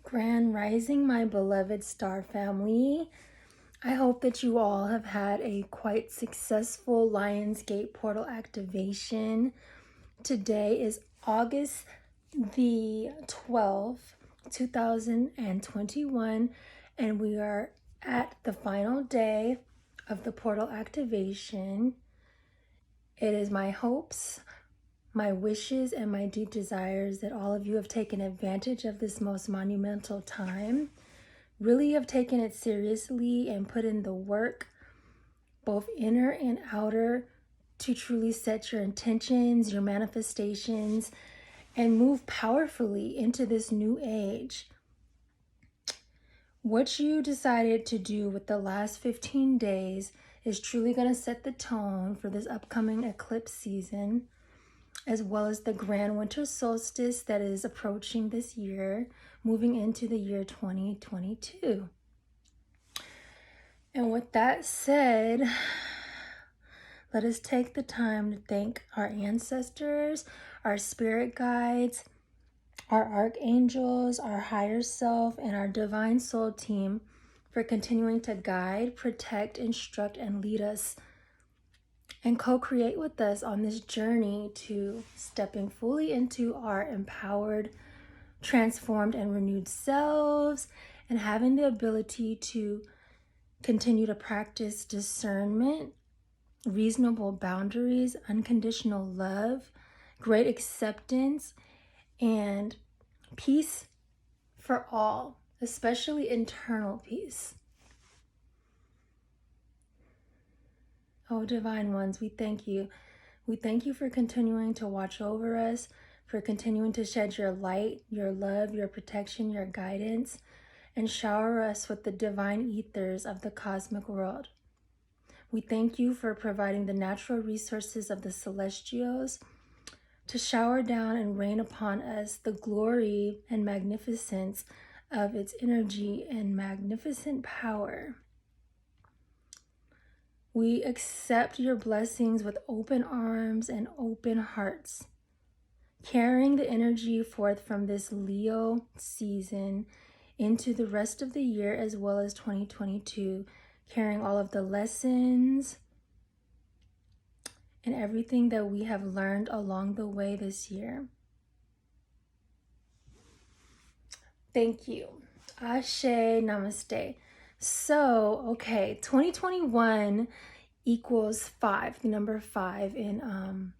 Grand Rising, my beloved star family. I hope that you all have had a quite successful Lionsgate portal activation. Today is August the 12th, 2021, and we are at the final day of the portal activation. It is my hopes, my wishes, and my deep desires that all of you have taken advantage of this most monumental time, really have taken it seriously and put in the work, both inner and outer, to truly set your intentions, your manifestations, and move powerfully into this new age. What you decided to do with the last 15 days is truly going to set the tone for this upcoming eclipse season, as well as the grand winter solstice that is approaching this year, moving into the year 2022. And with that said, let us take the time to thank our ancestors, our spirit guides, our archangels, our higher self, and our divine soul team for continuing to guide, protect, instruct, and lead us and co-create with us on this journey to stepping fully into our empowered, transformed, and renewed selves, and having the ability to continue to practice discernment, reasonable boundaries, unconditional love, great acceptance, and peace for all, especially internal peace. Oh, divine ones, we thank you. We thank you for continuing to watch over us, for continuing to shed your light, your love, your protection, your guidance, and shower us with the divine ethers of the cosmic world. We thank you for providing the natural resources of the celestials to shower down and rain upon us the glory and magnificence of its energy and magnificent power. We accept your blessings with open arms and open hearts, carrying the energy forth from this Leo season into the rest of the year as well as 2022, carrying all of the lessons and everything that we have learned along the way this year. Thank you. Ashe, namaste. So, okay, 2021 equals 5, the number 5 in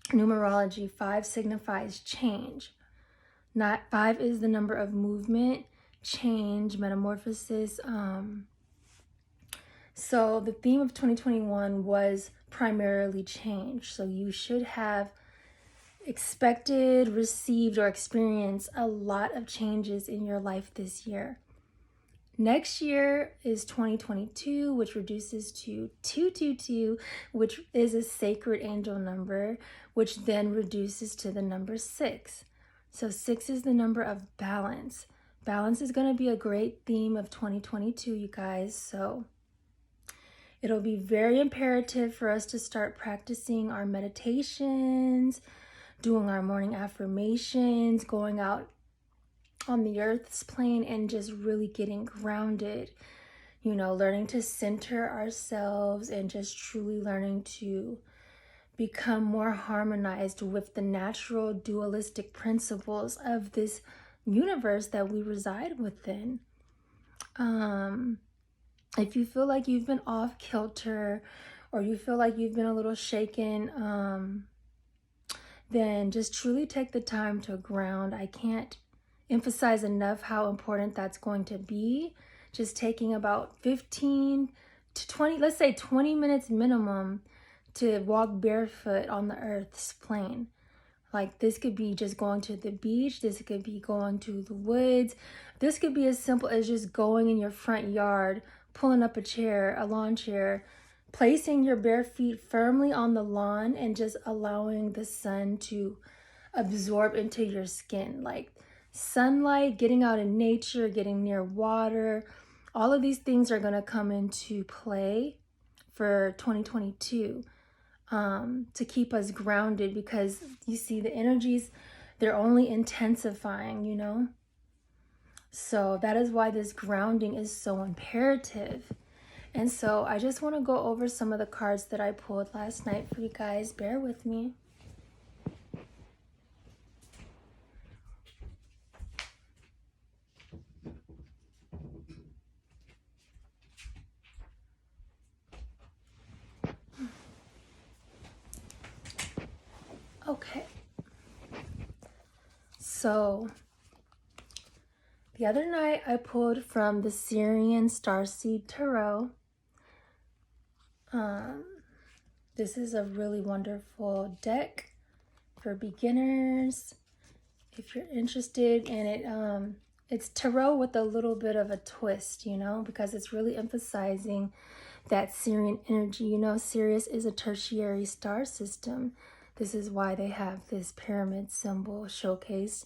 numerology. 5 signifies change. 5 is the number of movement, change, metamorphosis. So the theme of 2021 was primarily change. So you should have expected, received, or experienced a lot of changes in your life this year. Next year is 2022, which reduces to 222, which is a sacred angel number, which then reduces to the number 6. So 6 is the number of balance. Balance is going to be a great theme of 2022, you guys. So it'll be very imperative for us to start practicing our meditations, doing our morning affirmations, going out on the earth's plane and just really getting grounded, learning to center ourselves and just truly learning to become more harmonized with the natural dualistic principles of this universe that we reside within. If you feel like you've been off kilter or you feel like you've been a little shaken, then just truly take the time to ground. I can't emphasize enough how important that's going to be. Just taking about 15 to 20, let's say 20 minutes minimum to walk barefoot on the earth's plane. Like this could be just going to the beach. This could be going to the woods. This could be as simple as just going in your front yard, pulling up a chair, a lawn chair, placing your bare feet firmly on the lawn and just allowing the sun to absorb into your skin. Like sunlight, getting out in nature, getting near water, all of these things are going to come into play for 2022 to keep us grounded, because you see the energies, they're only intensifying, So that is why this grounding is so imperative. And so I just want to go over some of the cards that I pulled last night for you guys. Bear with me. Okay. So the other night I pulled from the Syrian Starseed Tarot. This is a really wonderful deck for beginners. If you're interested in it, it's tarot with a little bit of a twist, you know, because it's really emphasizing that Syrian energy. You know, Sirius is a tertiary star system. This is why they have this pyramid symbol showcased.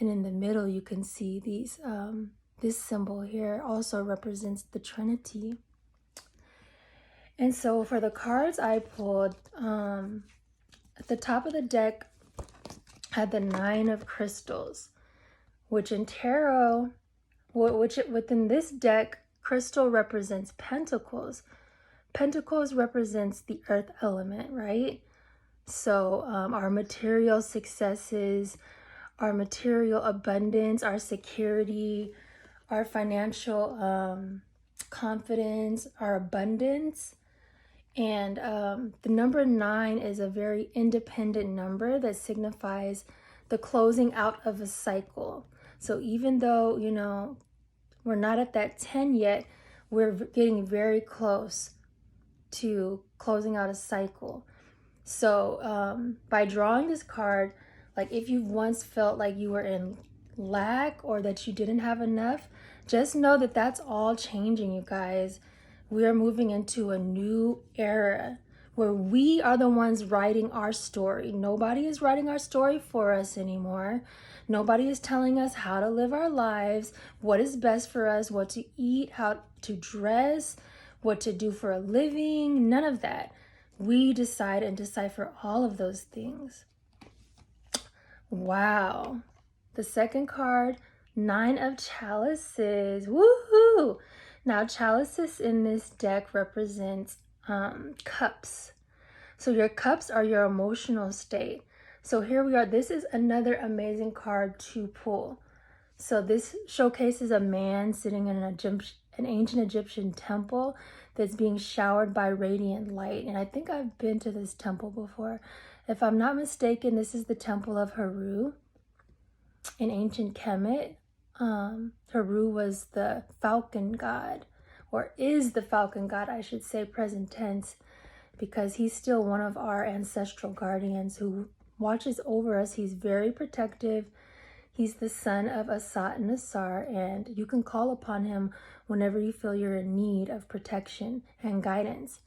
And in the middle, you can see these. This symbol here also represents the Trinity. And so for the cards I pulled, at the top of the deck had the 9 of crystals, which in tarot, within this deck, crystal represents pentacles. Pentacles represents the earth element, right? So our material successes, our material abundance, our security, our financial confidence, our abundance. And the number 9 is a very independent number that signifies the closing out of a cycle. So even though, you know, we're not at that 10 yet, we're getting very close to closing out a cycle. So by drawing this card, like if you once felt like you were in lack or that you didn't have enough, just know that that's all changing, you guys. We are moving into a new era where we are the ones writing our story. Nobody is writing our story for us anymore. Nobody is telling us how to live our lives, what is best for us, what to eat, how to dress, what to do for a living, none of that. We decide and decipher all of those things. Wow. The second card, 9 of chalices. Woohoo! Now, chalices in this deck represents cups. So your cups are your emotional state. So here we are. This is another amazing card to pull. So this showcases a man sitting in an ancient Egyptian temple that's being showered by radiant light. And I think I've been to this temple before. If I'm not mistaken, this is the temple of Heru in ancient Kemet. Heru was the falcon god, or is the falcon god, I should say, present tense, because he's still one of our ancestral guardians who watches over us. He's very protective. He's the son of Asat and Asar, and you can call upon him whenever you feel you're in need of protection and guidance.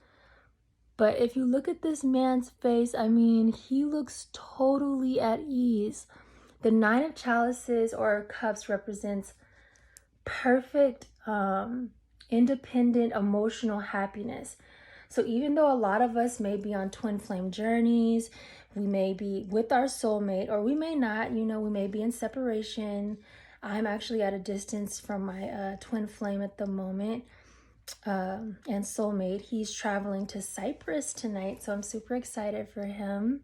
But if you look at this man's face, I mean, he looks totally at ease. The 9 of chalices or cups represents perfect, independent, emotional happiness. So even though a lot of us may be on twin flame journeys, we may be with our soulmate, or we may not, you know, we may be in separation. I'm actually at a distance from my twin flame at the moment, and soulmate. He's traveling to Cyprus tonight, so I'm super excited for him.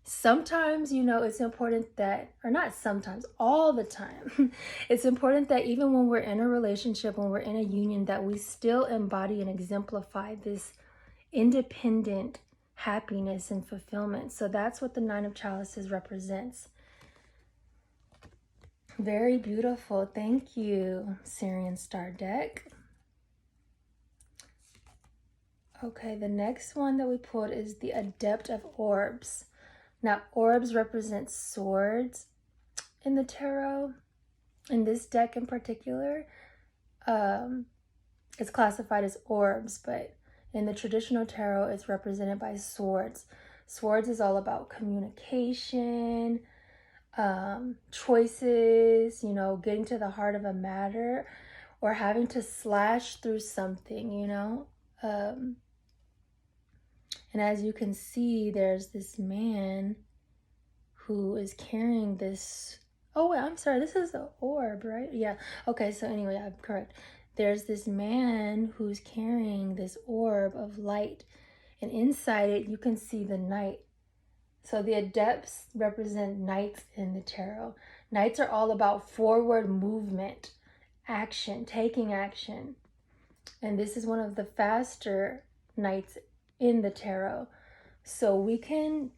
Sometimes, you know, it's important that, or not sometimes, all the time, it's important that even when we're in a relationship, when we're in a union, that we still embody and exemplify this independent happiness and fulfillment. So that's what the 9 of chalices represents. Very beautiful. Thank you, Syrian Star deck. Okay, the next one that we pulled is the Adept of Orbs. Now, orbs represent swords in the tarot. In this deck in particular, it's classified as orbs, but in the traditional tarot, it's represented by swords. Swords is all about communication, choices, you know, getting to the heart of a matter, or having to slash through something, you know. And as you can see, there's this man who is carrying this. Oh, wait, I'm sorry. This is the orb, right? Yeah. Okay, so anyway, I'm correct. There's this man who's carrying this orb of light, and inside it, you can see the knight. So the adepts represent knights in the tarot. Knights are all about forward movement, action, taking action. And this is one of the faster knights in the tarot. So we can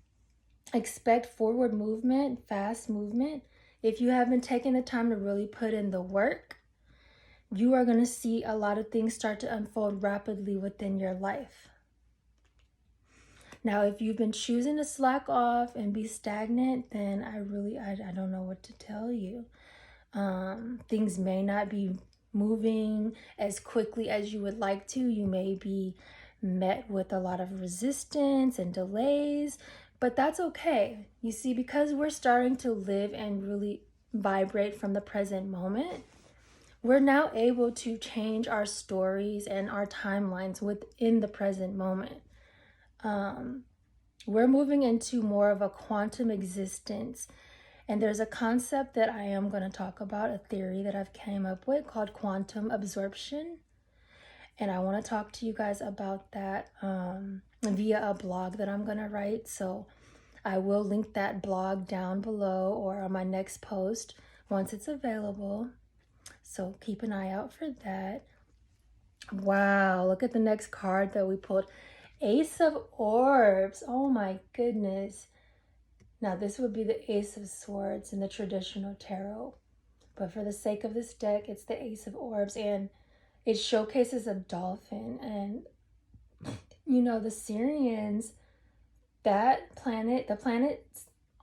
expect forward movement, fast movement. If you have been taking the time to really put in the work, you are going to see a lot of things start to unfold rapidly within your life. Now, if you've been choosing to slack off and be stagnant, then I don't know what to tell you. Things may not be moving as quickly as you would like to. You may be met with a lot of resistance and delays, but that's okay. You see, because we're starting to live and really vibrate from the present moment, we're now able to change our stories and our timelines within the present moment. We're moving into more of a quantum existence. And there's a concept that I am going to talk about, a theory that I've came up with called quantum absorption. And I want to talk to you guys about that via a blog that I'm going to write. So I will link that blog down below or on my next post once it's available. So keep an eye out for that. Wow, look at the next card that we pulled. Ace of Orbs. Oh my goodness. Now this would be the Ace of Swords in the traditional tarot. But for the sake of this deck, it's the Ace of Orbs. And it showcases a dolphin. And, you know, the Syrians, that planet, the planet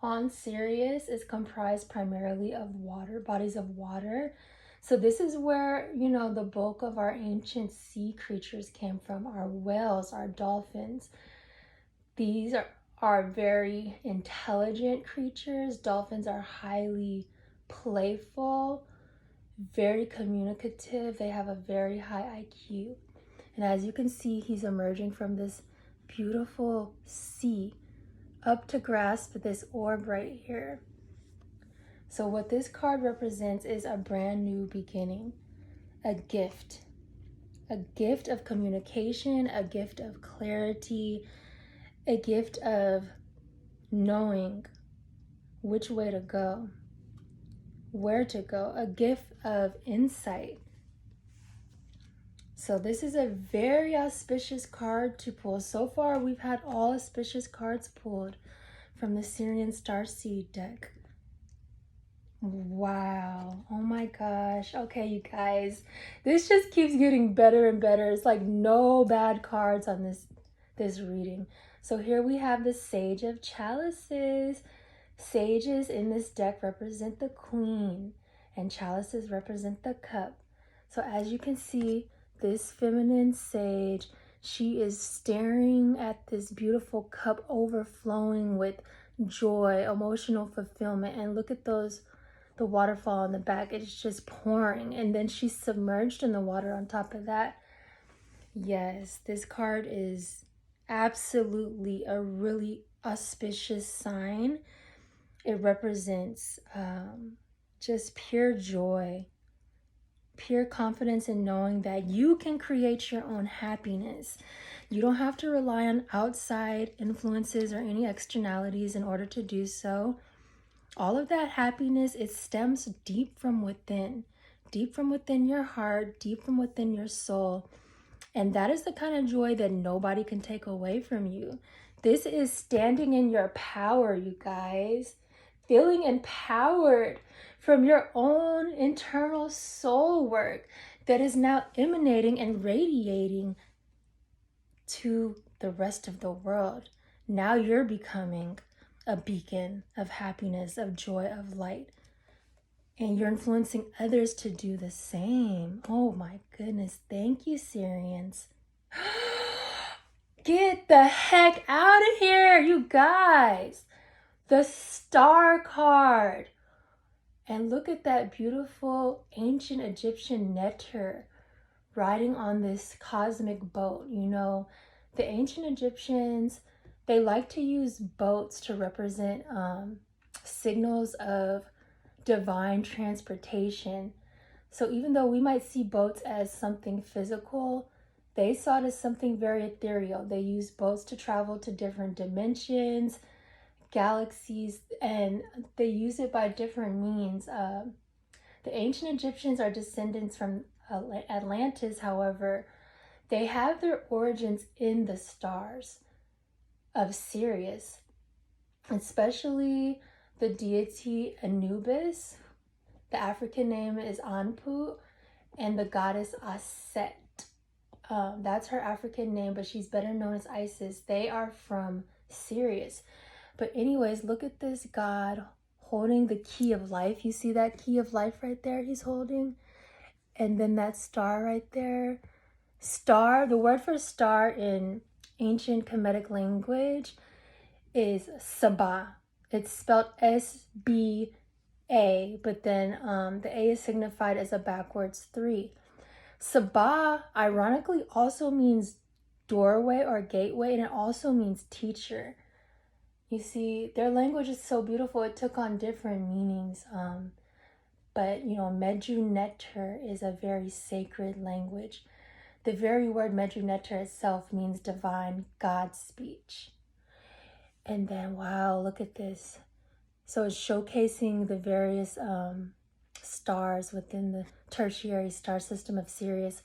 on Sirius is comprised primarily of water, bodies of water. So this is where, you know, the bulk of our ancient sea creatures came from, our whales, our dolphins. These are very intelligent creatures. Dolphins are highly playful, very communicative. They have a very high IQ. And as you can see, he's emerging from this beautiful sea up to grasp this orb right here. So what this card represents is a brand new beginning, a gift of communication, a gift of clarity, a gift of knowing which way to go, where to go, a gift of insight. So this is a very auspicious card to pull. So far, we've had all auspicious cards pulled from the Syrian Starseed deck. Wow. Oh my gosh. Okay, you guys. This just keeps getting better and better. It's like no bad cards on this reading. So here we have the Sage of Chalices. Sages in this deck represent the Queen, and chalices represent the cup. So as you can see, this feminine sage, she is staring at this beautiful cup overflowing with joy, emotional fulfillment. And look at the waterfall in the back. It's just pouring, and then she's submerged in the water on top of that. Yes, this card is absolutely a really auspicious sign. It represents just pure joy, pure confidence in knowing that you can create your own happiness. You don't have to rely on outside influences or any externalities in order to do so. All of that happiness, it stems deep from within your heart, deep from within your soul. And that is the kind of joy that nobody can take away from you. This is standing in your power, you guys. Feeling empowered from your own internal soul work that is now emanating and radiating to the rest of the world. Now you're becoming a beacon of happiness, of joy, of light. And you're influencing others to do the same. Oh my goodness. Thank you, Syrians. Get the heck out of here, you guys. The Star card. And look at that beautiful ancient Egyptian neter riding on this cosmic boat. You know, the ancient Egyptians, they like to use boats to represent signals of divine transportation. So even though we might see boats as something physical, they saw it as something very ethereal. They used boats to travel to different dimensions, galaxies, and they use it by different means. The ancient Egyptians are descendants from Atlantis. However, they have their origins in the stars of Sirius, especially the deity Anubis. The African name is Anpu, and the goddess Aset. That's her African name, but she's better known as Isis. They are from Sirius. But anyways, look at this god holding the key of life. You see that key of life right there he's holding? And then that star right there. Star, the word for star in ancient Kemetic language is Sabah. It's spelled S-B-A, but then the A is signified as a backwards 3. Sabah, ironically, also means doorway or gateway, and it also means teacher. You see, their language is so beautiful. It took on different meanings. But, you know, Medju Neter is a very sacred language. The very word Medju Neter itself means divine God speech. And then, wow, look at this. So it's showcasing the various stars within the tertiary star system of Sirius.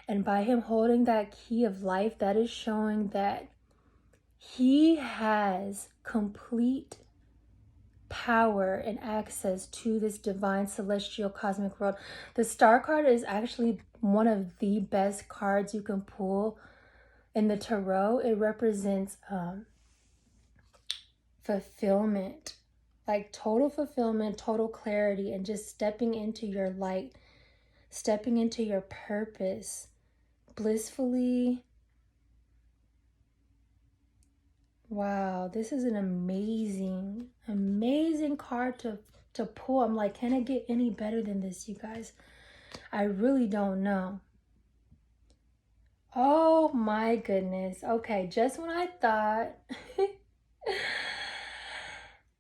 And by him holding that key of life, that is showing that he has complete power and access to this divine celestial cosmic world. The star card is actually one of the best cards you can pull in the tarot. It represents fulfillment, like total fulfillment, total clarity, and just stepping into your light, stepping into your purpose blissfully. Wow, this is an amazing card to pull. I'm like, can it get any better than this, you guys? I really don't know. Oh my goodness. Okay, just when I thought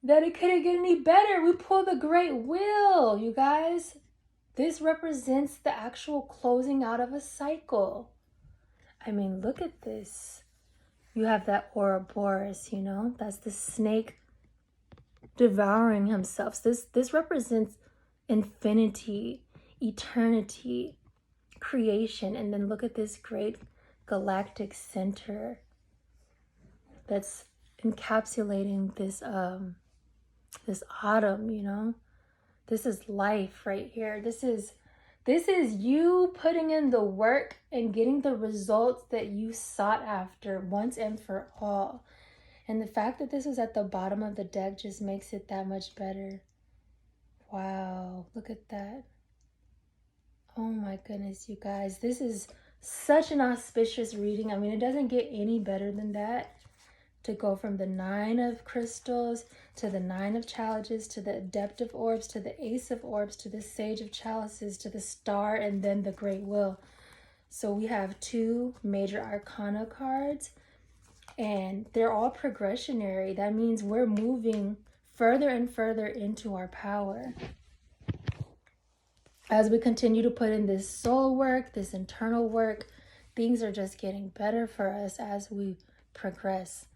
that it couldn't get any better, we pull the Great Wheel, you guys. This represents the actual closing out of a cycle. I mean, look at this. You have that Ouroboros, you know, that's the snake devouring himself. This represents infinity, eternity, creation. And then look at this great galactic center that's encapsulating this autumn, you know. This is life right here. This is you putting in the work and getting the results that you sought after once and for all. And the fact that this is at the bottom of the deck just makes it that much better. Wow, look at that. Oh my goodness, you guys. This is such an auspicious reading. I mean, it doesn't get any better than that. To go from the 9 of crystals to the 9 of chalices to the adept of orbs to the ace of orbs to the sage of chalices to the star and then the great wheel. So we have 2 major arcana cards and they're all progressionary. That means we're moving further and further into our power. As we continue to put in this soul work, this internal work, things are just getting better for us as we progress.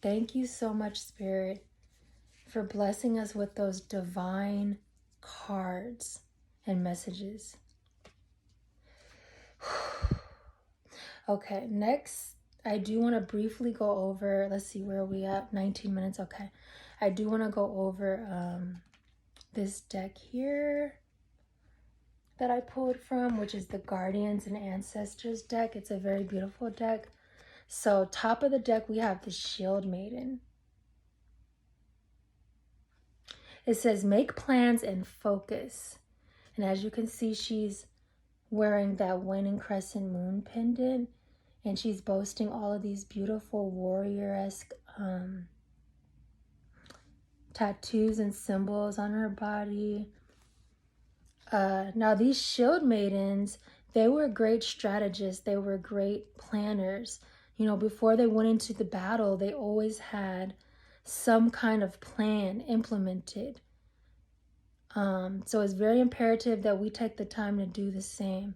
Thank you so much, Spirit, for blessing us with those divine cards and messages. Okay, next, I do want to briefly go over, let's see, where are we at? 19 minutes, okay. I do want to go over this deck here that I pulled from, which is the Guardians and Ancestors deck. It's a very beautiful deck. So top of the deck, we have the Shield Maiden. It says, make plans and focus. And as you can see, she's wearing that waning crescent moon pendant. And she's boasting all of these beautiful warrior-esque tattoos and symbols on her body. Now these Shield Maidens, they were great strategists. They were great planners. You know, before they went into the battle, they always had some kind of plan implemented. So it's very imperative that we take the time to do the same.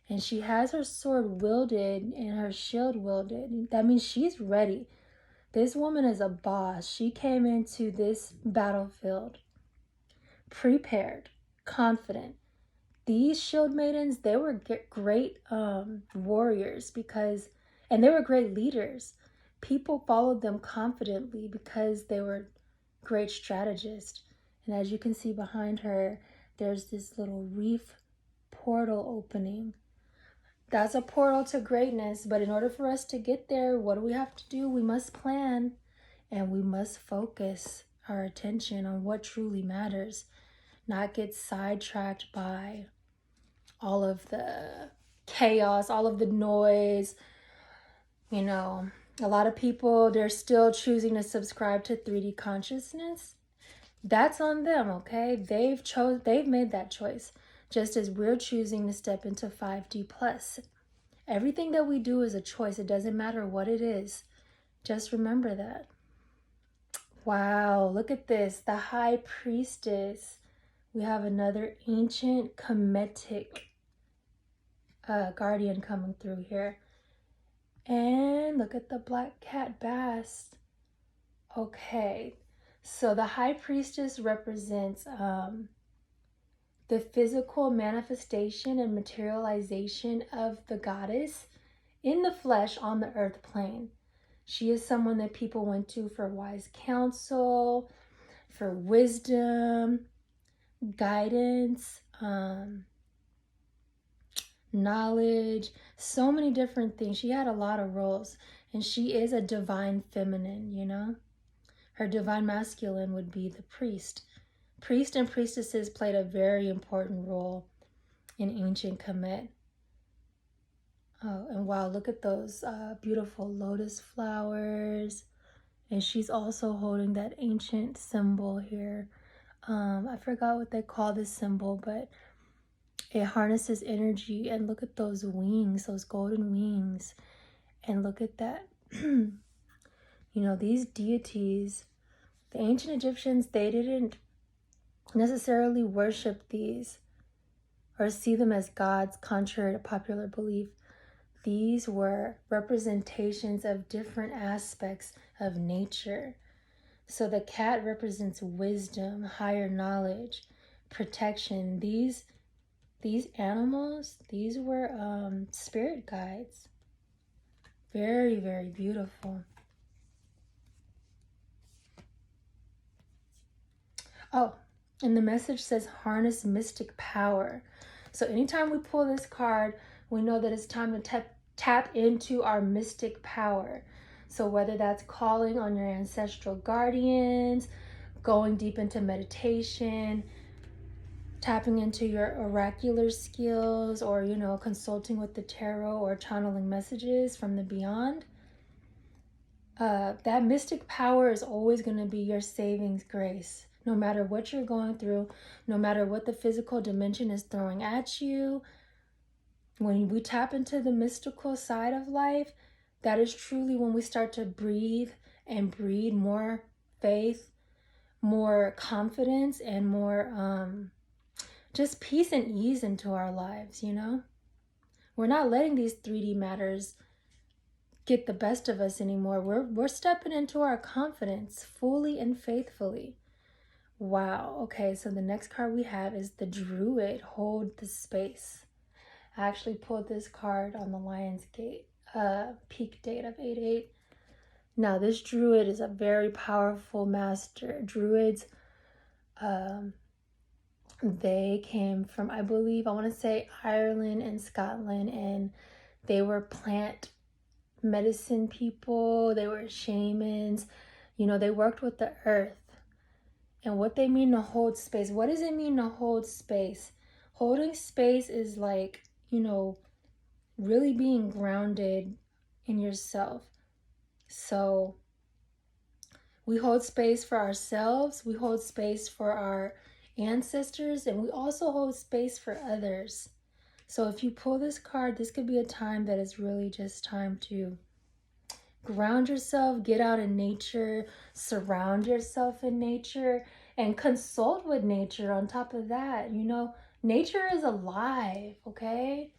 And she has her sword wielded and her shield wielded. That means she's ready. This woman is a boss. She came into this battlefield prepared, confident. These shield maidens, they were great warriors and they were great leaders. People followed them confidently because they were great strategists. And as you can see behind her, there's this little reef portal opening. That's a portal to greatness, but in order for us to get there, what do we have to do? We must plan, and we must focus our attention on what truly matters, not get sidetracked by all of the chaos, all of the noise. You know, a lot of people, they're still choosing to subscribe to 3D consciousness. That's on them, okay? They've made that choice, just as we're choosing to step into 5D plus. Everything that we do is a choice. It doesn't matter what it is. Just remember that. Wow, look at this. The High Priestess. We have another ancient Kemetic guardian coming through here. And look at the black cat bass. Okay, so the High Priestess represents the physical manifestation and materialization of the goddess in the flesh on the earth plane. She is someone that people went to for wise counsel, for wisdom, guidance, knowledge, so many different things. She had a lot of roles, and she is a divine feminine, you know? Her divine masculine would be the priest. Priests and priestesses played a very important role in ancient Kemet. Oh, and wow, look at those beautiful lotus flowers. And she's also holding that ancient symbol here. I forgot what they call this symbol, but it harnesses energy. And look at those wings, those golden wings. And look at that. You know, these deities, the ancient Egyptians, they didn't necessarily worship these or see them as gods, contrary to popular belief. These were representations of different aspects of nature. So the cat represents wisdom, higher knowledge, protection. These animals, these were spirit guides. Very, very beautiful. Oh, and the message says harness mystic power. So anytime we pull this card, we know that it's time to tap into our mystic power. So whether that's calling on your ancestral guardians, going deep into meditation, tapping into your oracular skills, or, you know, consulting with the tarot or channeling messages from the beyond, that mystic power is always going to be your savings grace. No matter what you're going through, no matter what the physical dimension is throwing at you, when we tap into the mystical side of life, that is truly when we start to breathe and breed more faith, more confidence, and more just peace and ease into our lives, you know? We're not letting these 3D matters get the best of us anymore. We're stepping into our confidence fully and faithfully. Wow. Okay, so the next card we have is the Druid. Hold the space. I actually pulled this card on the Lionsgate peak date of 8/8. Now, this Druid is a very powerful master. Druids, they came from, I believe, I want to say Ireland and Scotland, and they were plant medicine people. They were shamans. You know, they worked with the earth. And what they mean to hold space. What does it mean to hold space? Holding space is like, you know, really being grounded in yourself. So we hold space for ourselves, we hold space for our ancestors, and we also hold space for others. So if you pull this card, this could be a time that is really just time to ground yourself, get out in nature, surround yourself in nature, and consult with nature on top of that. You know, nature is alive, okay?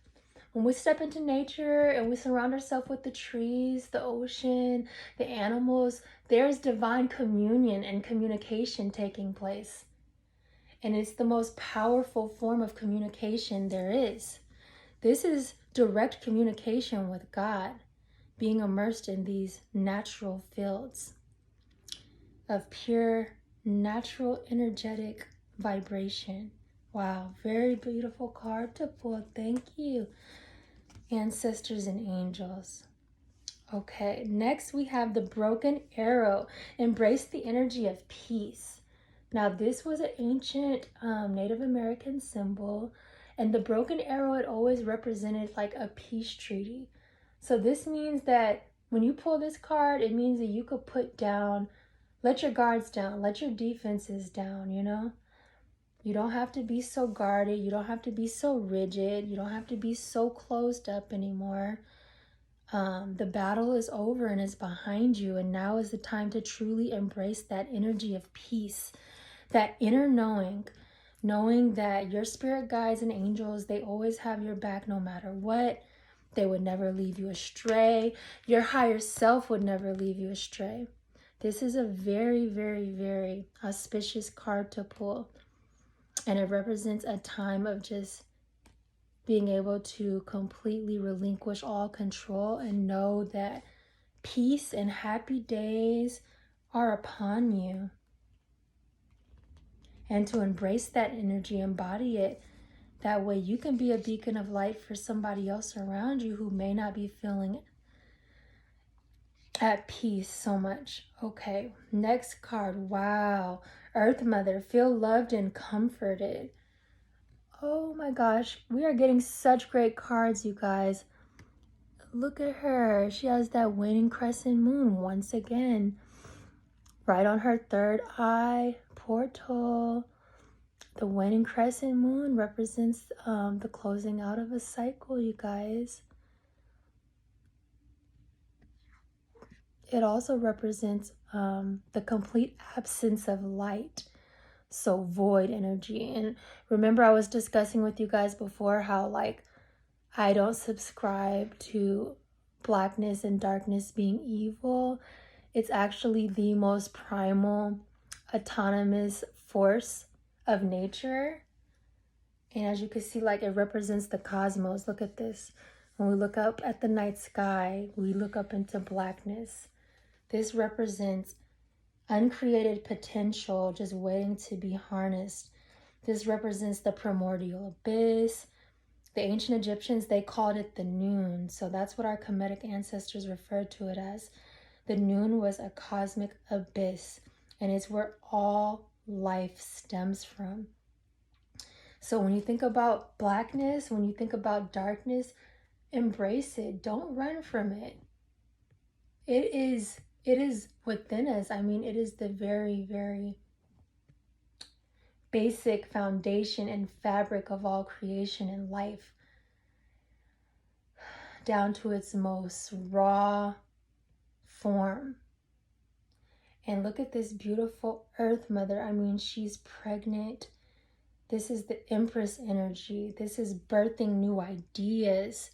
When we step into nature and we surround ourselves with the trees, the ocean, the animals, there's divine communion and communication taking place. And it's the most powerful form of communication there is. This is direct communication with God, being immersed in these natural fields of pure, natural, energetic vibration. Wow, very beautiful card to pull. Thank you, ancestors and angels. Okay, next we have the broken arrow. Embrace the energy of peace. Now, this was an ancient Native American symbol, and the broken arrow, it always represented like a peace treaty. So this means that when you pull this card, it means that you could put down, let your guards down, let your defenses down, you know? You don't have to be so guarded. You don't have to be so rigid. You don't have to be so closed up anymore. The battle is over and is behind you. And now is the time to truly embrace that energy of peace, that inner knowing that your spirit guides and angels, they always have your back no matter what. They would never leave you astray. Your higher self would never leave you astray. This is a very, very, very auspicious card to pull. And it represents a time of just being able to completely relinquish all control and know that peace and happy days are upon you. And to embrace that energy, embody it. That way you can be a beacon of light for somebody else around you who may not be feeling at peace so much. Okay, next card. Wow. Earth Mother, feel loved and comforted. Oh my gosh, we are getting such great cards, you guys. Look at her. She has that waning crescent moon once again. Right on her third eye portal. The waning crescent moon represents the closing out of a cycle, you guys. It also represents the complete absence of light. So void energy. And remember, I was discussing with you guys before how like I don't subscribe to blackness and darkness being evil. It's actually the most primal, autonomous force of nature. And as you can see, like it represents the cosmos. Look at this. When we look up at the night sky, we look up into blackness. This represents uncreated potential just waiting to be harnessed. This represents the primordial abyss. The ancient Egyptians, they called it the noon. So that's what our Kemetic ancestors referred to it as. The noon was a cosmic abyss, and it's where all life stems from. So when you think about blackness, when you think about darkness, embrace it. Don't run from it. It is within us. I mean, it is the very, very basic foundation and fabric of all creation and life, down to its most raw form. And look at this beautiful Earth Mother. I mean, she's pregnant. This is the Empress energy. This is birthing new ideas,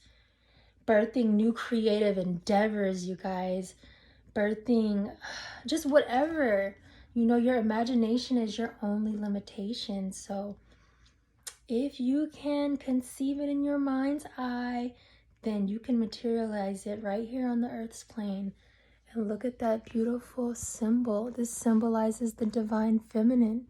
birthing new creative endeavors, you guys, birthing just whatever. You know, your imagination is your only limitation. So if you can conceive it in your mind's eye, then you can materialize it right here on the earth's plane. And look at that beautiful symbol. This symbolizes the divine feminine.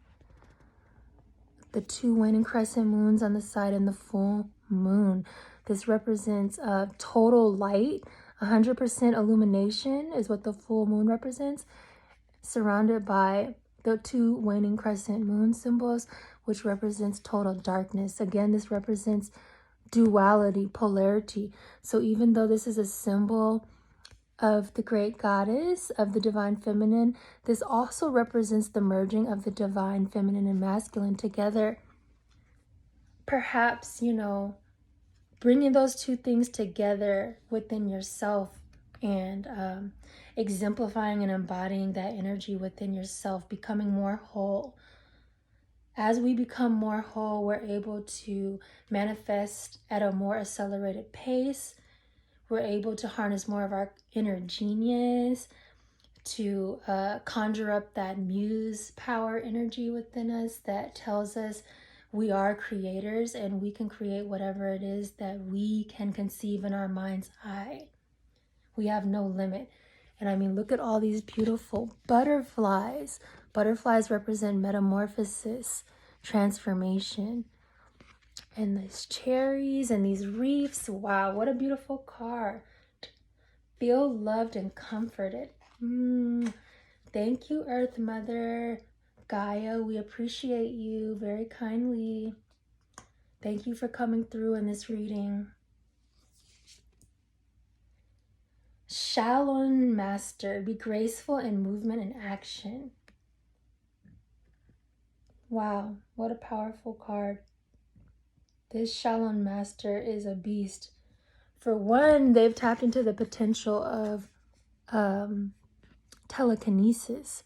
The two waning crescent moons on the side and the full moon. This represents total light. 100% illumination is what the full moon represents, surrounded by the two waning crescent moon symbols, which represents total darkness. Again, this represents duality, polarity. So even though this is a symbol of the great goddess, of the divine feminine, this also represents the merging of the divine feminine and masculine together. Perhaps, you know, bringing those two things together within yourself and exemplifying and embodying that energy within yourself, becoming more whole, As we become more whole, we're able to manifest at a more accelerated pace. We're able to harness more of our inner genius, to conjure up that muse power energy within us that tells us we are creators and we can create whatever it is that we can conceive in our mind's eye. We have no limit. And I mean, look at all these beautiful butterflies. Butterflies represent metamorphosis, transformation. And these cherries and these reefs. Wow, what a beautiful card. Feel loved and comforted. Thank you, Earth Mother. Gaia, we appreciate you very kindly. Thank you for coming through in this reading. Shalom Master, be graceful in movement and action. Wow, what a powerful card. This Shalom Master is a beast. For one, they've tapped into the potential of telekinesis.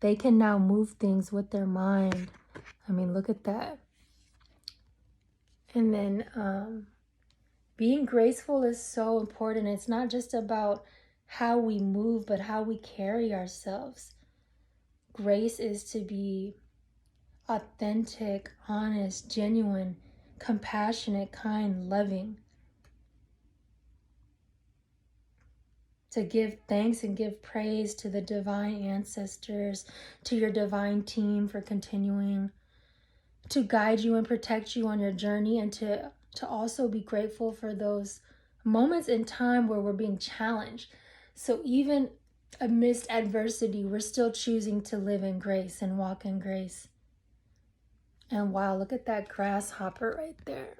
They can now move things with their mind. I mean, look at that. And then being graceful is so important. It's not just about how we move, but how we carry ourselves. Grace is to be authentic, honest, genuine, compassionate, kind, loving. To give thanks and give praise to the divine ancestors, to your divine team for continuing to guide you and protect you on your journey, and to also be grateful for those moments in time where we're being challenged. So even amidst adversity, we're still choosing to live in grace and walk in grace. And wow, look at that grasshopper right there.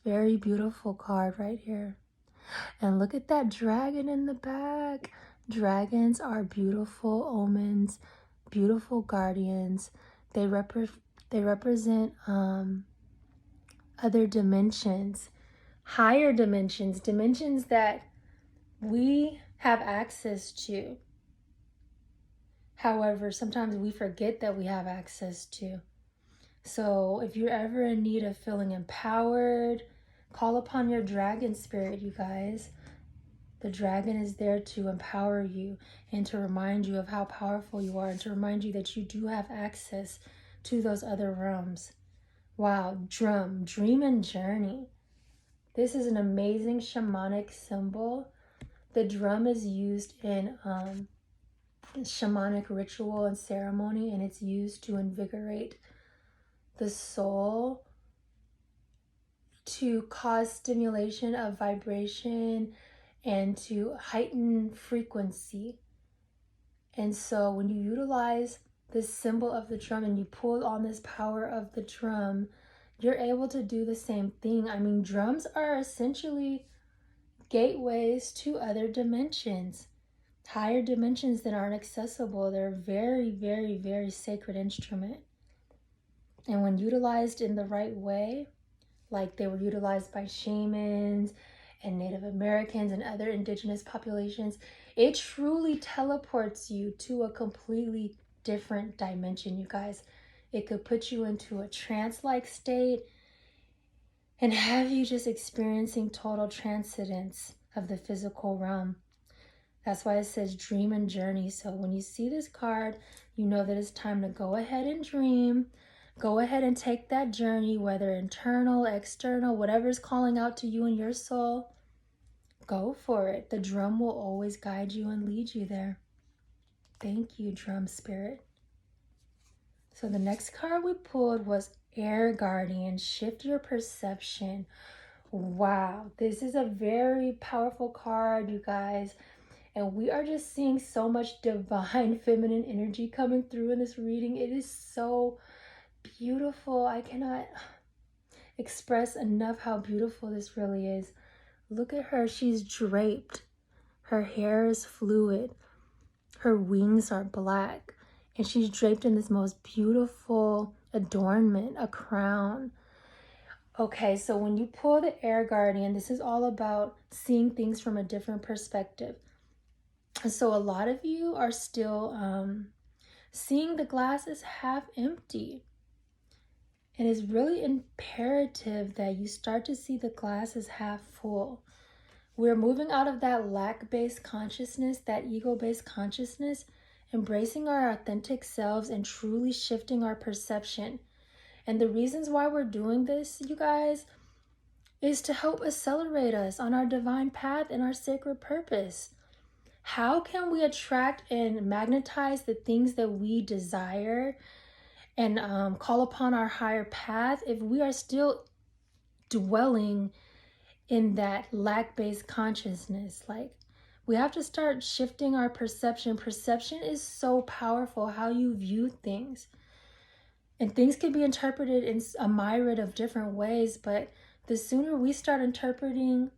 Very beautiful card right here. And look at that dragon in the back. Dragons are beautiful omens, beautiful guardians. They represent other dimensions, higher dimensions, dimensions that we have access to. However, sometimes we forget that we have access to. So if you're ever in need of feeling empowered, call upon your dragon spirit, you guys. The dragon is there to empower you and to remind you of how powerful you are, and to remind you that you do have access to those other realms. Wow, drum, dream and journey. This is an amazing shamanic symbol. The drum is used in shamanic ritual and ceremony, and it's used to invigorate the soul, to cause stimulation of vibration, and to heighten frequency. And so when you utilize this symbol of the drum and you pull on this power of the drum, you're able to do the same thing. I mean, drums are essentially gateways to other dimensions, higher dimensions that aren't accessible. They're a very, very, very sacred instrument. And when utilized in the right way, like they were utilized by shamans and Native Americans and other indigenous populations, it truly teleports you to a completely different dimension, you guys. It could put you into a trance-like state and have you just experiencing total transcendence of the physical realm. That's why it says dream and journey. So when you see this card, you know that it's time to go ahead and dream. Go ahead and take that journey, whether internal, external, whatever's calling out to you and your soul. Go for it. The drum will always guide you and lead you there. Thank you, drum spirit. So the next card we pulled was Air Guardian. Shift your perception. Wow, this is a very powerful card, you guys. And we are just seeing so much divine feminine energy coming through in this reading. It is so beautiful. I cannot express enough how beautiful this really is. Look at her. She's draped. Her hair is fluid. Her wings are black. And she's draped in this most beautiful adornment, a crown. Okay, so when you pull the Air Guardian, this is all about seeing things from a different perspective. So a lot of you are still seeing the glass as half empty. It is really imperative that you start to see the glass as half full. We're moving out of that lack-based consciousness, that ego-based consciousness, embracing our authentic selves and truly shifting our perception. And the reasons why we're doing this, you guys, is to help accelerate us on our divine path and our sacred purpose. How can we attract and magnetize the things that we desire and call upon our higher path if we are still dwelling in that lack-based consciousness? Like, we have to start shifting our perception. Perception is so powerful, how you view things. And things can be interpreted in a myriad of different ways, but the sooner we start interpreting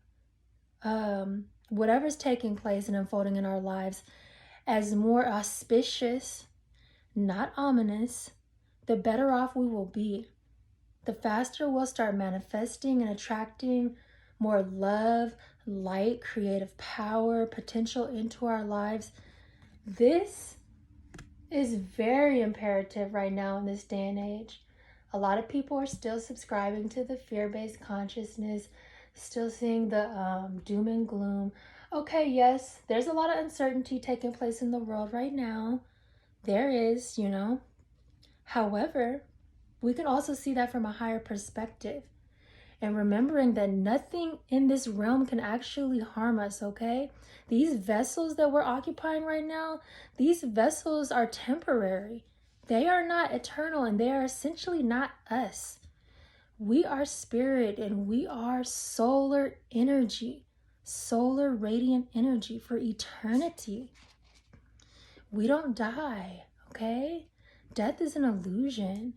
whatever's taking place and unfolding in our lives as more auspicious, not ominous, the better off we will be. The faster we'll start manifesting and attracting more love, light, creative power, potential into our lives. This is very imperative right now in this day and age. A lot of people are still subscribing to the fear-based consciousness, still seeing the doom and gloom. Okay, yes, there's a lot of uncertainty taking place in the world right now. There is, you know. However, we can also see that from a higher perspective. And remembering that nothing in this realm can actually harm us, okay? These vessels that we're occupying right now, these vessels are temporary. They are not eternal, and they are essentially not us. We are spirit, and we are solar energy, solar radiant energy for eternity. We don't die, okay? Death is an illusion.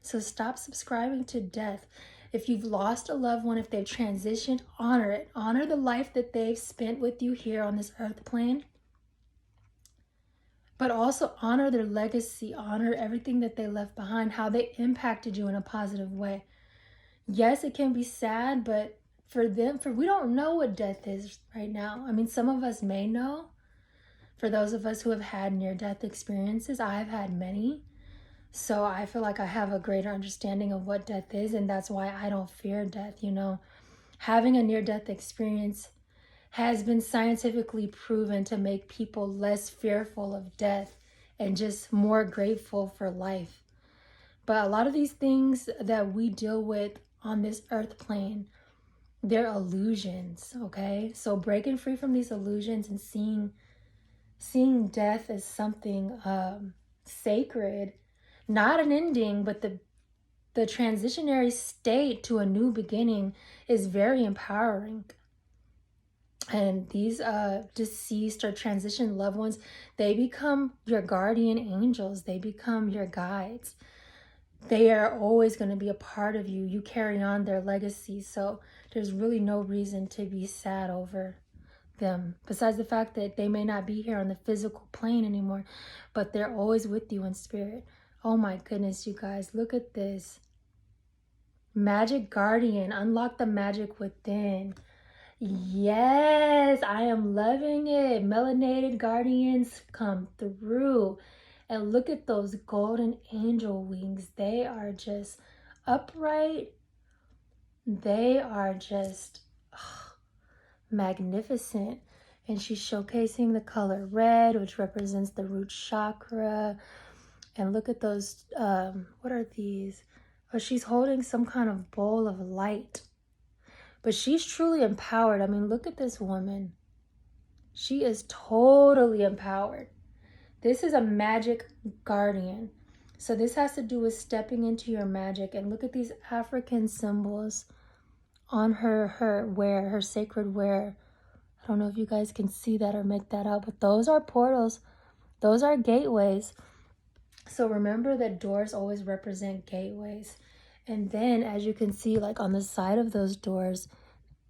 So stop subscribing to death. If you've lost a loved one, if they've transitioned, honor it. Honor the life that they've spent with you here on this earth plane. But also honor their legacy. Honor everything that they left behind, how they impacted you in a positive way. Yes, it can be sad, but for them, we don't know what death is right now. I mean, some of us may know. For those of us who have had near-death experiences, I have had many. So I feel like I have a greater understanding of what death is, and that's why I don't fear death, you know. Having a near-death experience has been scientifically proven to make people less fearful of death and just more grateful for life. But a lot of these things that we deal with on this earth plane, they're illusions, okay? So breaking free from these illusions and seeing death as something sacred, not an ending, but the transitionary state to a new beginning, is very empowering. And these deceased or transitioned loved ones, they become your guardian angels. They become your guides. They are always going to be a part of you. You carry on their legacy. So there's really no reason to be sad over them, besides the fact that they may not be here on the physical plane anymore, but they're always with you in spirit. Oh my goodness, you guys, look at this. Magic Guardian, unlock the magic within. Yes, I am loving it. Melanated guardians come through. And look at those golden angel wings. They are just upright. They are just magnificent. And she's showcasing the color red, which represents the root chakra. And look at those, what are these? Oh, she's holding some kind of bowl of light. But she's truly empowered. I mean, look at this woman. She is totally empowered. This is a magic guardian. So this has to do with stepping into your magic. And look at these African symbols on her wear, her sacred wear. I don't know if you guys can see that or make that out, but those are portals. Those are gateways. So remember that doors always represent gateways. And then as you can see, like on the side of those doors,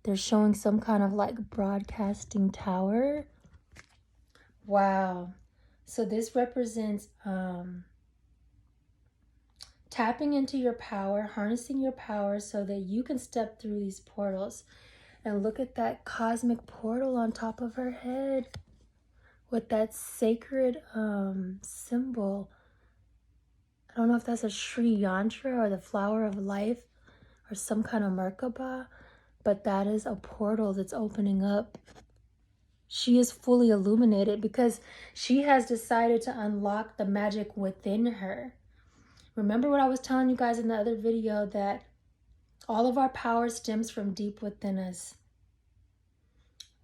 they're showing some kind of like broadcasting tower. Wow. So this represents tapping into your power, harnessing your power so that you can step through these portals. And look at that cosmic portal on top of her head with that sacred symbol I don't know if that's a Sri Yantra or the flower of life or some kind of Merkaba, but that is a portal that's opening up. She is fully illuminated because she has decided to unlock the magic within her. Remember what I was telling you guys in the other video, that all of our power stems from deep within us.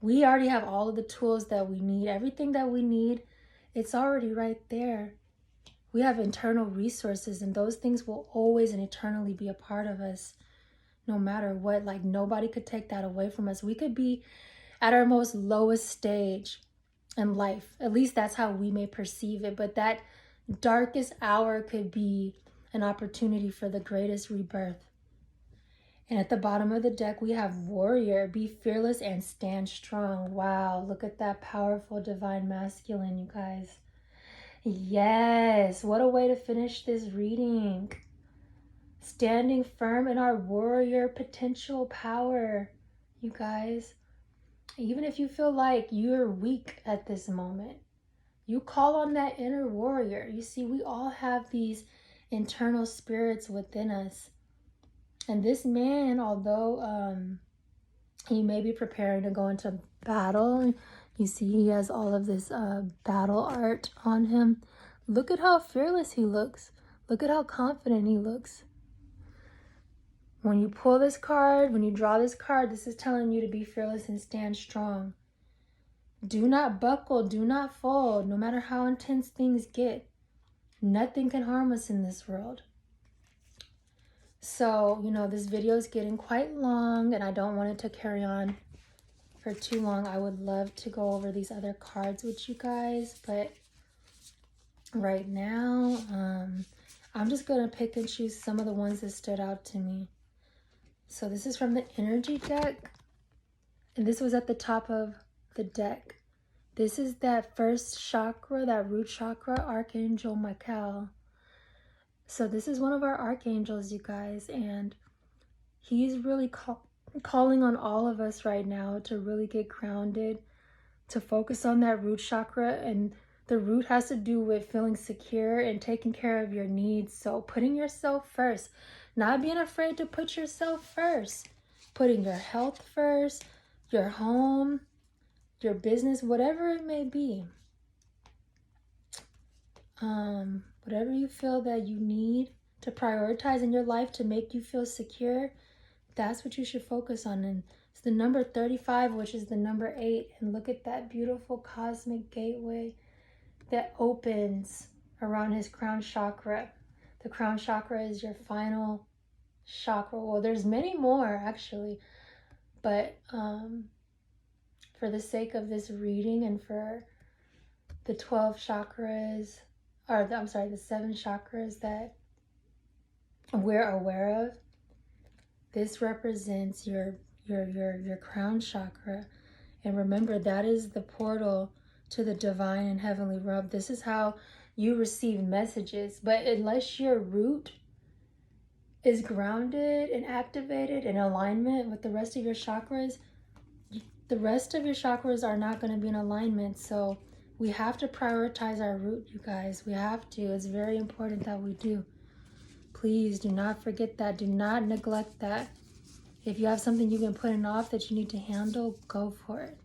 We already have all of the tools that we need. Everything that we need, it's already right there. We have internal resources, and those things will always and eternally be a part of us, no matter what. Like, nobody could take that away from us. We could be at our most lowest stage in life. At least that's how we may perceive it. But that darkest hour could be an opportunity for the greatest rebirth. And at the bottom of the deck, we have warrior. Be fearless and stand strong. Wow, look at that powerful divine masculine, you guys. Yes, what a way to finish this reading. Standing firm in our warrior potential power, you guys. Even if you feel like you're weak at this moment, you call on that inner warrior. You see, we all have these internal spirits within us. And this man, although he may be preparing to go into battle, you see he has all of this battle art on him. Look at how fearless he looks. Look at how confident he looks. When you pull this card, when you draw this card, this is telling you to be fearless and stand strong. Do not buckle, do not fold, no matter how intense things get. Nothing can harm us in this world. So, this video is getting quite long, and I don't want it to carry on for too long. I would love to go over these other cards with you guys, but right now, I'm just going to pick and choose some of the ones that stood out to me. So this is from the energy deck, and this was at the top of the deck. This is that first chakra, that root chakra, Archangel Michael. So this is one of our archangels, you guys, and he's really calling on all of us right now to really get grounded, to focus on that root chakra. And the root has to do with feeling secure and taking care of your needs. So putting yourself first, not being afraid to put yourself first, putting your health first, your home, your business, whatever it may be. Whatever you feel that you need to prioritize in your life to make you feel secure, that's what you should focus on. And it's the number 35, which is the number 8. And look at that beautiful cosmic gateway that opens around his crown chakra. The crown chakra is your final chakra. Well, there's many more actually, but for the sake of this reading and for the 12 chakras, or the 7 chakras that we're aware of, this represents your crown chakra. And remember, that is the portal to the divine and heavenly realm. This is how you receive messages. But unless your root is grounded and activated in alignment with the rest of your chakras, the rest of your chakras are not going to be in alignment. So we have to prioritize our root, you guys. We have to. It's very important that we do. Please do not forget that. Do not neglect that. If you have something you've been putting off that you need to handle, go for it.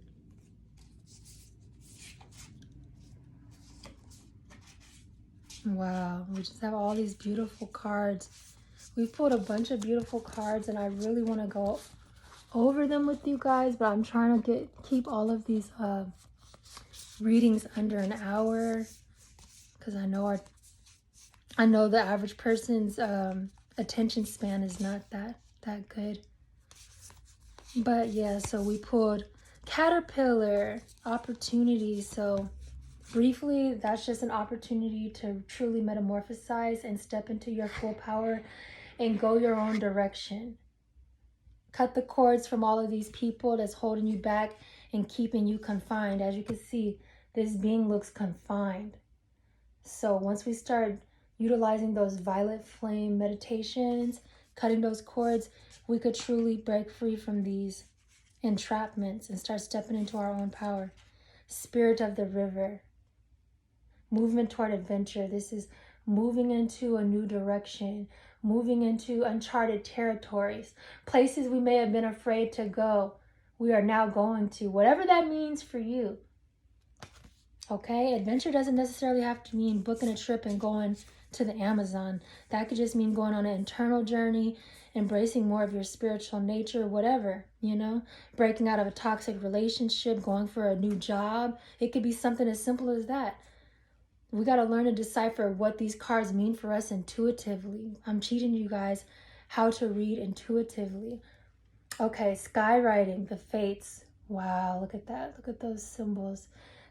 Wow, we just have all these beautiful cards. We've pulled a bunch of beautiful cards, and I really want to go over them with you guys, but I'm trying to keep all of these readings under an hour, because I know the average person's attention span is not that good. But yeah, so we pulled Caterpillar, opportunity. So briefly, that's just an opportunity to truly metamorphosize and step into your full power and go your own direction. Cut the cords from all of these people that's holding you back and keeping you confined. As you can see, this being looks confined. So once we start utilizing those violet flame meditations, cutting those cords, we could truly break free from these entrapments and start stepping into our own power. Spirit of the river. Movement toward adventure. This is moving into a new direction, moving into uncharted territories, places we may have been afraid to go. We are now going to, whatever that means for you. Okay, adventure doesn't necessarily have to mean booking a trip and going to the Amazon. That could just mean going on an internal journey, embracing more of your spiritual nature, whatever, you know, breaking out of a toxic relationship, going for a new job. It could be something as simple as that. We got to learn to decipher what these cards mean for us intuitively. I'm teaching you guys how to read intuitively. Okay, skywriting, the fates. Wow, look at that. Look at those symbols.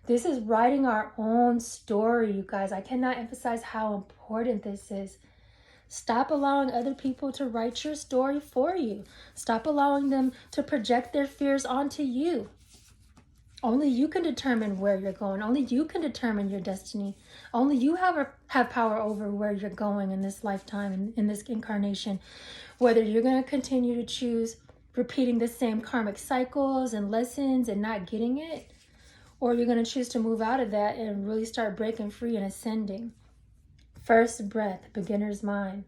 This is writing our own story, you guys. I cannot emphasize how important this is. Stop allowing other people to write your story for you. Stop allowing them to project their fears onto you. Only you can determine where you're going. Only you can determine your destiny. Only you have power over where you're going in this lifetime, in this incarnation. Whether you're going to continue to choose repeating the same karmic cycles and lessons and not getting it, or you're going to choose to move out of that and really start breaking free and ascending. First breath, beginner's mind.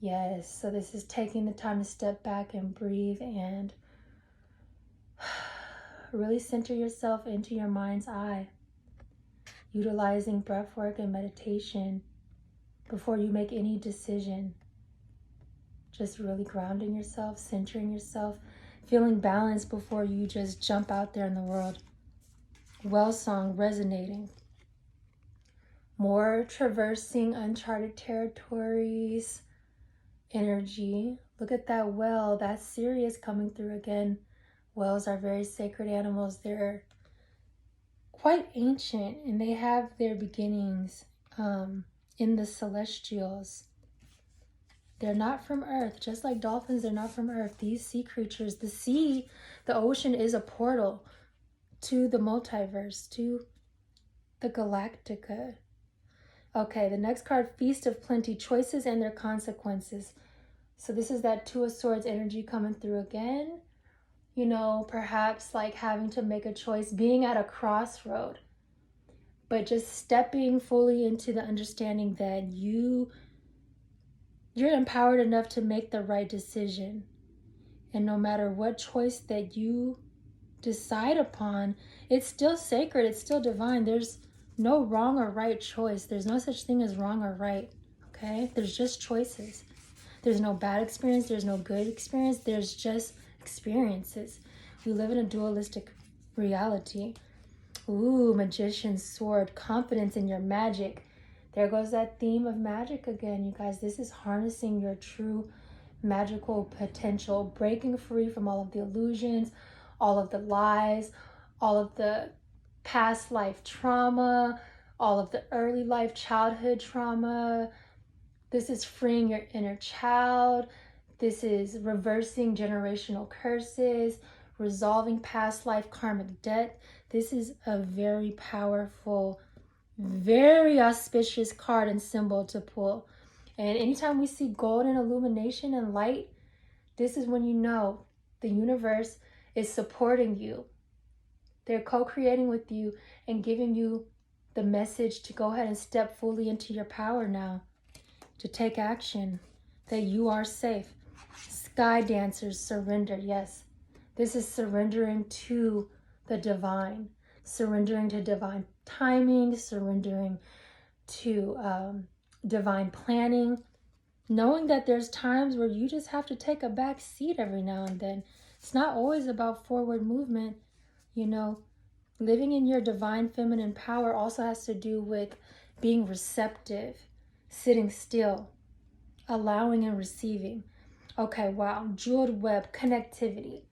Yes, so this is taking the time to step back and breathe and really center yourself into your mind's eye. Utilizing breath work and meditation before you make any decision. Just really grounding yourself, centering yourself, feeling balanced before you just jump out there in the world. Well song resonating. More traversing uncharted territories energy. Look at that well. That's Sirius coming through again. Whales are very sacred animals. They're quite ancient and they have their beginnings in the celestials. They're not from Earth. Just like dolphins, they're not from Earth. These sea creatures, the sea, the ocean is a portal to the multiverse, to the Galactica. Okay, the next card, Feast of Plenty, choices and their consequences. So this is that Two of Swords energy coming through again. You know, perhaps like having to make a choice, being at a crossroad, but just stepping fully into the understanding that you're empowered enough to make the right decision. And no matter what choice that you decide upon, it's still sacred, it's still divine. There's no wrong or right choice. There's no such thing as wrong or right, okay? There's just choices. There's no bad experience, there's no good experience, there's just experiences. We live in a dualistic reality. Ooh, Magician's Sword, confidence in your magic. There goes that theme of magic again, you guys. This is harnessing your true magical potential, breaking free from all of the illusions, all of the lies, all of the past life trauma, all of the early life childhood trauma. This is freeing your inner child. This is reversing generational curses, resolving past life karmic debt. This is a very powerful, very auspicious card and symbol to pull. And anytime we see golden illumination and light, this is when you know the universe is supporting you. They're co-creating with you and giving you the message to go ahead and step fully into your power now, to take action, that you are safe. Sky Dancers, surrender. Yes, this is surrendering to the divine, surrendering to divine timing, surrendering to divine planning, knowing that there's times where you just have to take a back seat every now and then. It's not always about forward movement, you know. Living in your divine feminine power also has to do with being receptive, sitting still, allowing and receiving. Okay, wow, jeweled web, connectivity.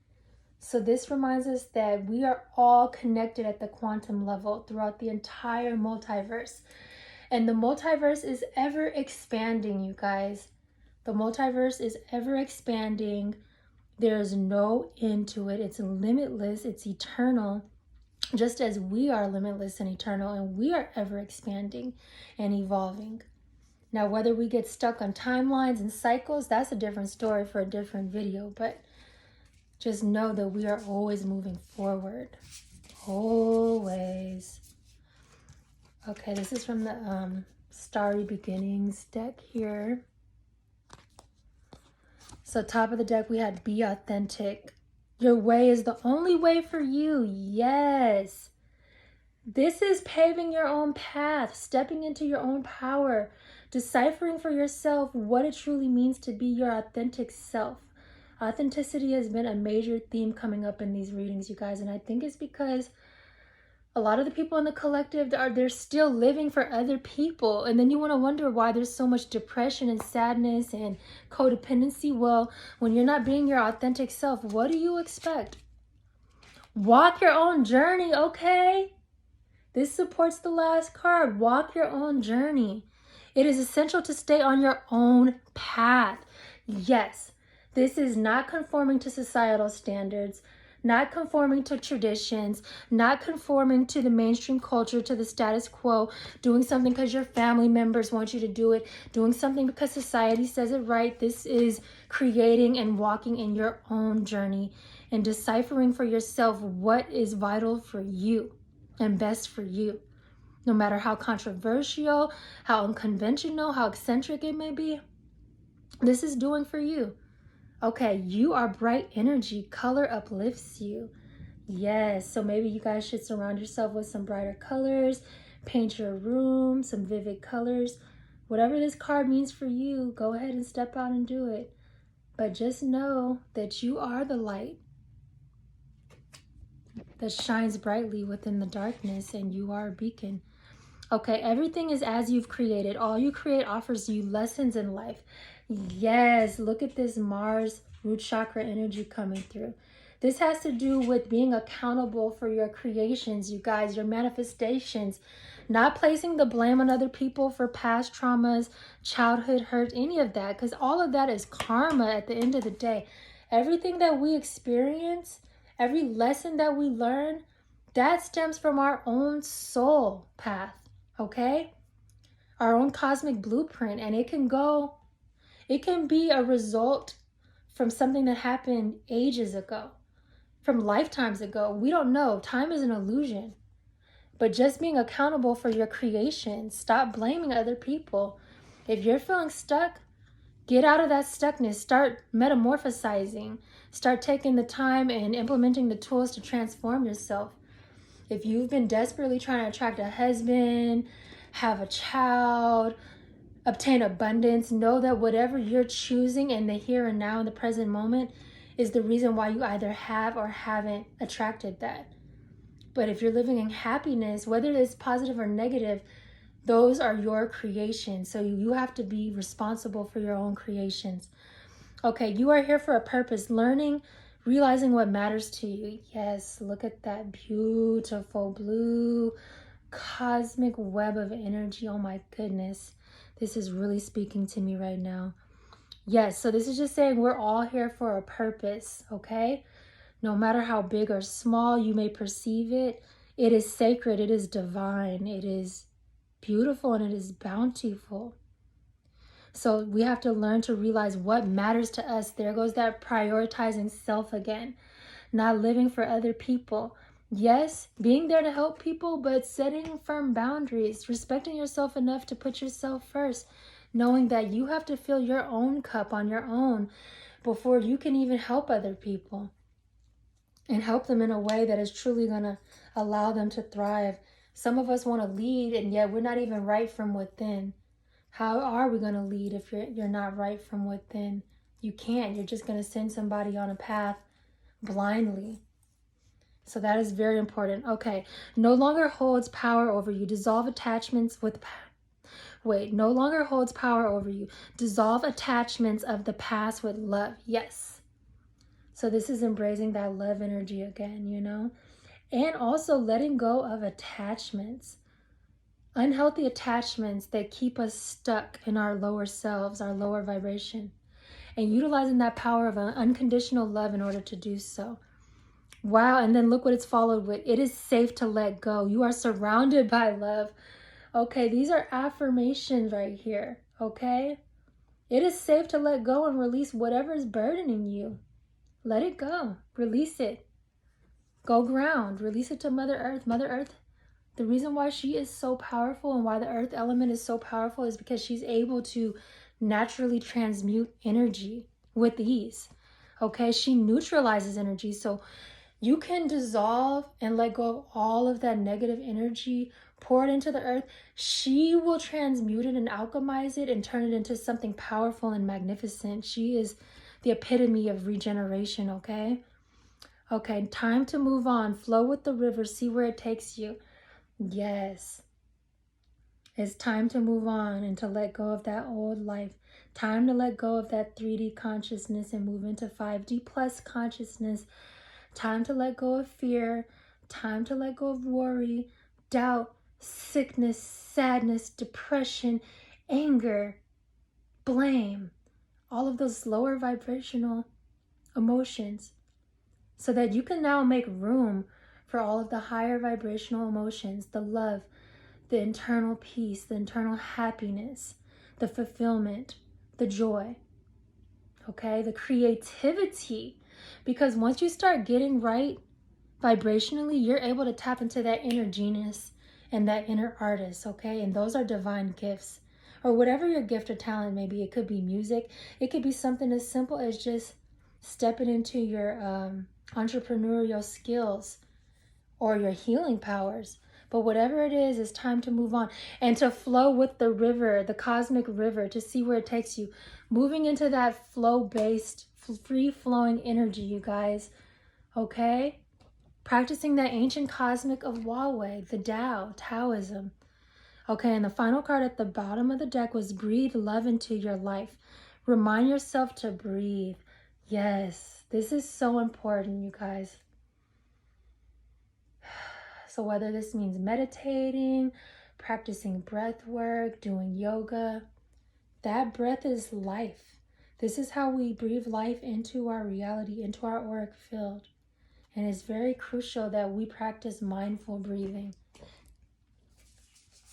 So this reminds us that we are all connected at the quantum level throughout the entire multiverse. And the multiverse is ever expanding, you guys. The multiverse is ever expanding. There is no end to it. It's limitless. It's eternal. Just as we are limitless and eternal, and we are ever expanding and evolving. Now, whether we get stuck on timelines and cycles, that's a different story for a different video. But just know that we are always moving forward. Always. Okay, this is from the Starry Beginnings deck here. So top of the deck, we had be authentic. Your way is the only way for you. Yes. This is paving your own path, stepping into your own power, deciphering for yourself what it truly means to be your authentic self. Authenticity has been a major theme coming up in these readings, you guys, and I think it's because a lot of the people in the collective, they're still living for other people. And then you want to wonder why there's so much depression and sadness and codependency. Well, when you're not being your authentic self, what do you expect? Walk your own journey, okay? This supports the last card. Walk your own journey. It is essential to stay on your own path. Yes, this is not conforming to societal standards, not conforming to traditions, not conforming to the mainstream culture, to the status quo, doing something because your family members want you to do it, doing something because society says it right. This is creating and walking in your own journey and deciphering for yourself what is vital for you and best for you. No matter how controversial, how unconventional, how eccentric it may be, this is doing for you. Okay, you are bright energy. Color uplifts you. Yes, so maybe you guys should surround yourself with some brighter colors, paint your room, some vivid colors. Whatever this card means for you, go ahead and step out and do it. But just know that you are the light that shines brightly within the darkness, and you are a beacon. Okay, everything is as you've created. All you create offers you lessons in life. Yes, look at this Mars root chakra energy coming through. This has to do with being accountable for your creations, you guys, your manifestations. Not placing the blame on other people for past traumas, childhood hurt, any of that. Because all of that is karma at the end of the day. Everything that we experience, every lesson that we learn, that stems from our own soul path. Okay? Our own cosmic blueprint. And it can be a result from something that happened ages ago, from lifetimes ago. We don't know. Time is an illusion. But just being accountable for your creations. Stop blaming other people. If you're feeling stuck, get out of that stuckness. Start metamorphosizing. Start taking the time and implementing the tools to transform yourself. If you've been desperately trying to attract a husband, have a child, obtain abundance, know that whatever you're choosing in the here and now, in the present moment, is the reason why you either have or haven't attracted that. But if you're living in happiness, whether it's positive or negative, those are your creations. So you have to be responsible for your own creations. Okay, you are here for a purpose, learning, realizing what matters to you. Yes, look at that beautiful blue cosmic web of energy. Oh my goodness. This is really speaking to me right now. Yes, so this is just saying we're all here for a purpose, okay? No matter how big or small you may perceive it, it is sacred, it is divine, it is beautiful, and it is bountiful. So we have to learn to realize what matters to us. There goes that prioritizing self again, not living for other people. Yes, being there to help people, but setting firm boundaries, respecting yourself enough to put yourself first, knowing that you have to fill your own cup on your own before you can even help other people and help them in a way that is truly going to allow them to thrive. Some of us want to lead, and yet we're not even right from within. How are we going to lead if you're not right from within? You can't. You're just going to send somebody on a path blindly. So that is very important. Okay. No longer holds power over you. Dissolve attachments with... no longer holds power over you. Dissolve attachments of the past with love. Yes. So this is embracing that love energy again, you know? And also letting go of attachments. Unhealthy attachments that keep us stuck in our lower selves, our lower vibration. And utilizing that power of unconditional love in order to do so. Wow, and then look what it's followed with. It is safe to let go. You are surrounded by love. Okay, these are affirmations right here, okay? It is safe to let go and release whatever is burdening you. Let it go. Release it. Go ground. Release it to Mother Earth. Mother Earth, The reason why she is so powerful and why the earth element is so powerful is because she's able to naturally transmute energy with ease. Okay, she neutralizes energy. So you can dissolve and let go of all of that negative energy, pour it into the earth. She will transmute it and alchemize it and turn it into something powerful and magnificent. She is the epitome of regeneration, okay? Okay, time to move on. Flow with the river. See where it takes you. Yes. It's time to move on and to let go of that old life. Time to let go of that 3D consciousness and move into 5D plus consciousness. Time to let go of fear. Time to let go of worry, doubt, sickness, sadness, depression, anger, blame. All of those lower vibrational emotions, so that you can now make room for all of the higher vibrational emotions, the love, the internal peace, the internal happiness, the fulfillment, the joy, okay, the creativity. Because once you start getting right vibrationally, you're able to tap into that inner genius and that inner artist, okay? And those are divine gifts. Or whatever your gift or talent may be. It could be music. It could be something as simple as just stepping into your entrepreneurial skills or your healing powers. But whatever it is, it's time to move on and to flow with the river, the cosmic river, to see where it takes you. Moving into that flow-based, free-flowing energy, you guys. Okay? Practicing that ancient cosmic of Huawei, the Tao, Taoism. Okay, and the final card at the bottom of the deck was breathe love into your life. Remind yourself to breathe. Yes, this is so important, you guys. So whether this means meditating, practicing breath work, doing yoga, that breath is life. This is how we breathe life into our reality, into our auric field. And it's very crucial that we practice mindful breathing.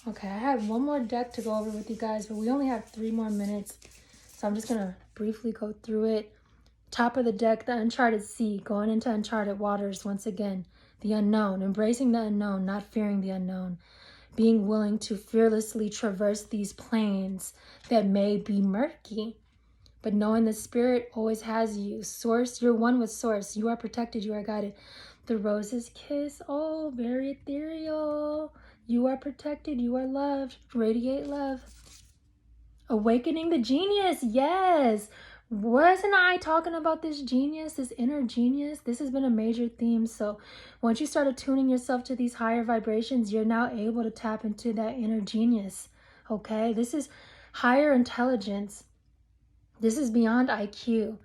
Okay, I have one more deck to go over with you guys, but we only have 3 more minutes. So I'm just going to briefly go through it. Top of the deck, the uncharted sea, going into uncharted waters once again. The unknown, embracing the unknown, not fearing the unknown. Being willing to fearlessly traverse these plains that may be murky. But knowing the spirit always has you. Source, you're one with source. You are protected, you are guided. The rose's kiss, oh, very ethereal. You are protected, you are loved. Radiate love. Awakening the genius, yes. Wasn't I talking about this genius, this inner genius? This has been a major theme. So once you start attuning yourself to these higher vibrations, you're now able to tap into that inner genius, okay? This is higher intelligence. This is beyond IQ.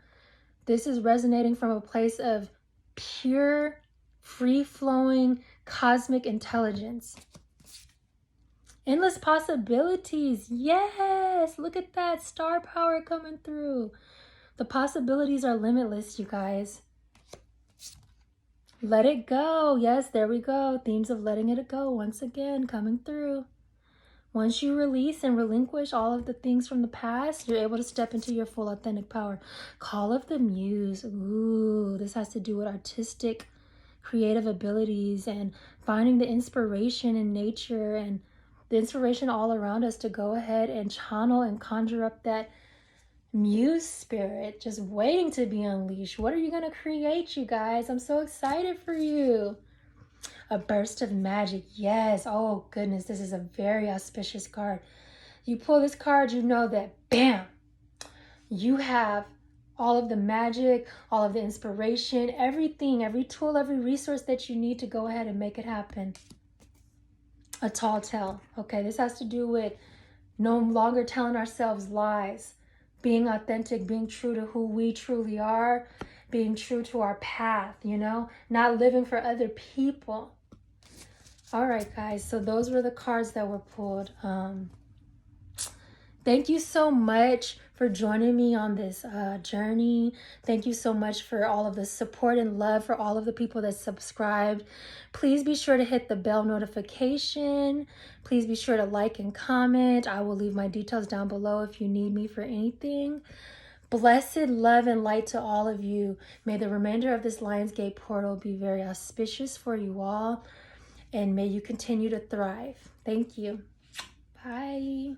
This is resonating from a place of pure, free-flowing, cosmic intelligence. Endless possibilities. Yes, look at that star power coming through. The possibilities are limitless, you guys. Let it go. Yes, there we go. Themes of letting it go once again coming through. Once you release and relinquish all of the things from the past, you're able to step into your full authentic power. Call of the Muse. Ooh, this has to do with artistic, creative abilities and finding the inspiration in nature and the inspiration all around us to go ahead and channel and conjure up that Muse spirit just waiting to be unleashed. What are you going to create, you guys? I'm so excited for you. A burst of magic. Yes. Oh, goodness. This is a very auspicious card. You pull this card, you know that, bam, you have all of the magic, all of the inspiration, everything, every tool, every resource that you need to go ahead and make it happen. A tall tale. Okay, this has to do with no longer telling ourselves lies, being authentic, being true to who we truly are, being true to our path, you know, not living for other people. All right, guys, so those were the cards that were pulled. Thank you so much for joining me on this journey. Thank you so much for all of the support and love for all of the people that subscribed. Please be sure to hit the bell notification. Please be sure to like and comment. I will leave my details down below if you need me for anything. Blessed love and light to all of you. May the remainder of this Lionsgate portal be very auspicious for you all. and may you continue to thrive. Thank you. Bye.